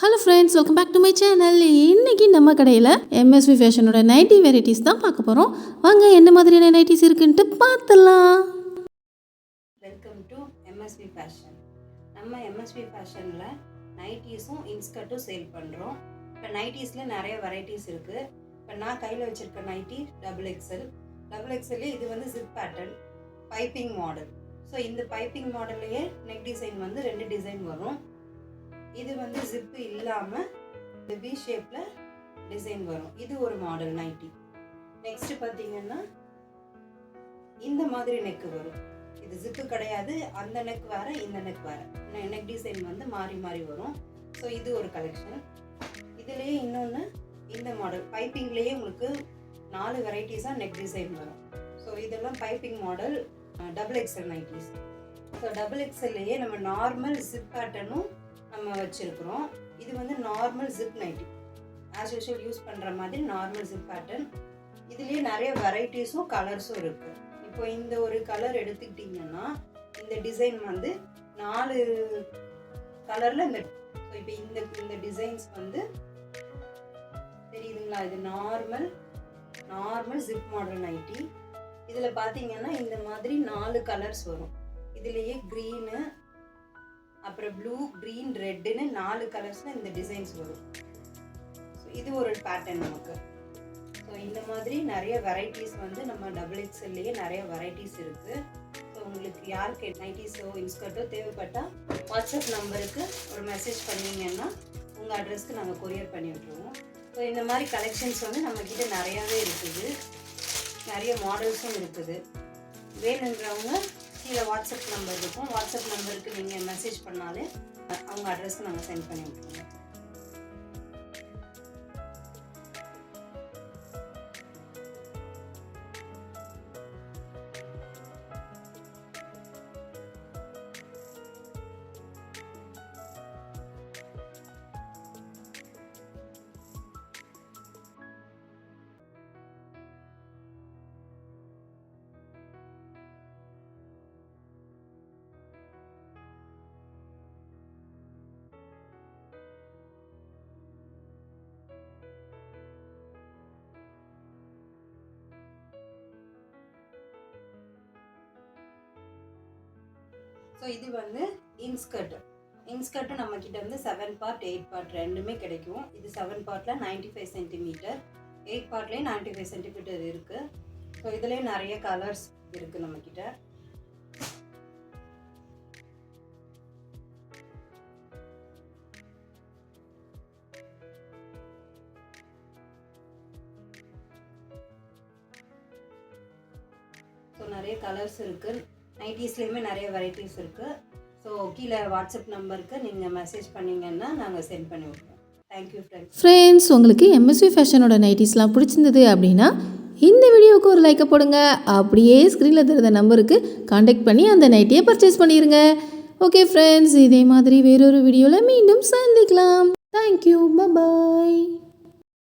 Hello friends, welcome back to my channel. இன்றைக்கி நம்ம கடையில் எம்எஸ்வி ஃபேஷனோட நைட்டி வெரைட்டிஸ் தான் பார்க்க போகிறோம். வாங்க என்ன மாதிரியான நைட்டிஸ் இருக்குன்ட்டு பார்த்துலாம். Welcome to MSV fashion. நம்ம எம்எஸ்வி ஃபேஷனில் நைட்டிஸும் இன்ஸ்கர்ட்டும் சேல் பண்ணுறோம். இப்போ நைட்டிஸில் நிறைய வெரைட்டிஸ் இருக்குது. இப்போ நான் கையில் வச்சுருக்க நைட்டி XXL இது வந்து zip pattern piping model. So இந்த பைப்பிங் மாடல்லையே நெக் டிசைன் வந்து 2 டிசைன் வரும். இது வந்து ஜிப்பு இல்லாமல் இந்த வி ஷேப்பில் டிசைன் வரும். இது ஒரு மாடல் நைட்டி. நெக்ஸ்ட் பார்த்தீங்கன்னா இந்த மாதிரி நெக்கு வரும். இது ஜிப்பு கிடையாது, அந்த நெக் வேறு, இந்த நெக் வேறு. நெக் டிசைன் வந்து மாறி மாறி வரும். ஸோ இது ஒரு கலெக்ஷன். இதுலேயே இன்னொன்று இந்த மாடல் பைப்பிங்லேயே உங்களுக்கு 4 வெரைட்டிஸாக நெக் டிசைன் வரும். ஸோ இதெல்லாம் piping model XXL nighties. So XXLலேயே நம்ம நார்மல் ஜிப் பேட்டர்னும் நம்ம வச்சுருக்குறோம். இது வந்து normal zip nighty, as usual use பண்ணுற மாதிரி நார்மல் ஜிப் பேட்டர்ன். இதுலேயே நிறைய வெரைட்டிஸும் கலர்ஸும் இருக்குது. இப்போ இந்த ஒரு கலர் எடுத்துக்கிட்டிங்கன்னா இந்த டிசைன் வந்து 4 கலரில் இந்த. ஸோ இப்போ இந்த டிசைன்ஸ் வந்து தெரியுதுங்களா? இது நார்மல் ஜிப் மாடல் நைட்டி. இதில் பார்த்தீங்கன்னா இந்த மாதிரி 4 கலர்ஸ் வரும். இதுலேயே க்ரீனு, அப்புறம் ப்ளூ, க்ரீன், ரெட்டுன்னு 4 கலர்ஸில் இந்த டிசைன்ஸ் வரும். ஸோ இது ஒரு பேட்டர்ன் நமக்கு. ஸோ இந்த மாதிரி நிறைய வெரைட்டிஸ் வந்து நம்ம XXLலேயே நிறைய வெரைட்டிஸ் இருக்குது. ஸோ உங்களுக்கு யாருக்கு நைட்டிஸோ இன்ஸ்கர்ட்டோ தேவைப்பட்டால் வாட்ஸ்அப் நம்பருக்கு ஒரு மெசேஜ் பண்ணிங்கன்னா உங்கள் அட்ரஸ்க்கு நாங்கள் கொரியர் பண்ணி விட்ருவோம். ஸோ இந்த மாதிரி கலெக்ஷன்ஸ் வந்து நம்மக்கிட்ட நிறையாவே இருக்குது. நிறைய மாடல்ஸும் இருக்குது. வேணுன்றவங்க கீழே வாட்ஸ்அப் நம்பர் இருக்கும். வாட்ஸ்அப் நம்பருக்கு நீங்கள் மெசேஜ் பண்ணாலே அவங்க அட்ரஸ்க்கு நாங்கள் சென்ட் பண்ணி விட்டுருவோம். ஸோ இது வந்து இன்ஸ்கர்ட்டு நம்மக்கிட்ட வந்து 7 பார்ட் 8 பார்ட் ரெண்டுமே கிடைக்கும். இது 7 பார்ட்டில் 95 சென்டிமீட்டர், 8 பார்ட்லேயே 95 சென்டிமீட்டர் இருக்குது. ஸோ இதுலேயே நிறைய கலர்ஸ் இருக்குது நம்மக்கிட்ட. ஸோ நிறைய கலர்ஸ் இருக்குது. நைட்டிஸ்லேயுமே நிறைய வெரைட்டிஸ் இருக்குது. ஸோ கீழே வாட்ஸ்அப் நம்பருக்கு நீங்கள் மெசேஜ் பண்ணிங்கன்னா நாங்கள் சென்ட் பண்ணி விட்ருவோம். Thank you friends. உங்களுக்கு எம்எஸ்வி ஃபேஷனோட நைட்டிஸ்லாம் பிடிச்சிருந்தது அப்படின்னா இந்த வீடியோவுக்கு ஒரு லைக்கை போடுங்க. அப்படியே ஸ்க்ரீனில் தெரிந்த நம்பருக்கு காண்டாக்ட் பண்ணி அந்த நைட்டியை பர்ச்சேஸ் பண்ணிடுங்க. ஓகே ஃப்ரெண்ட்ஸ், இதே மாதிரி வேறொரு வீடியோவில் மீண்டும் சந்திக்கலாம். தேங்க்யூ, பாய்.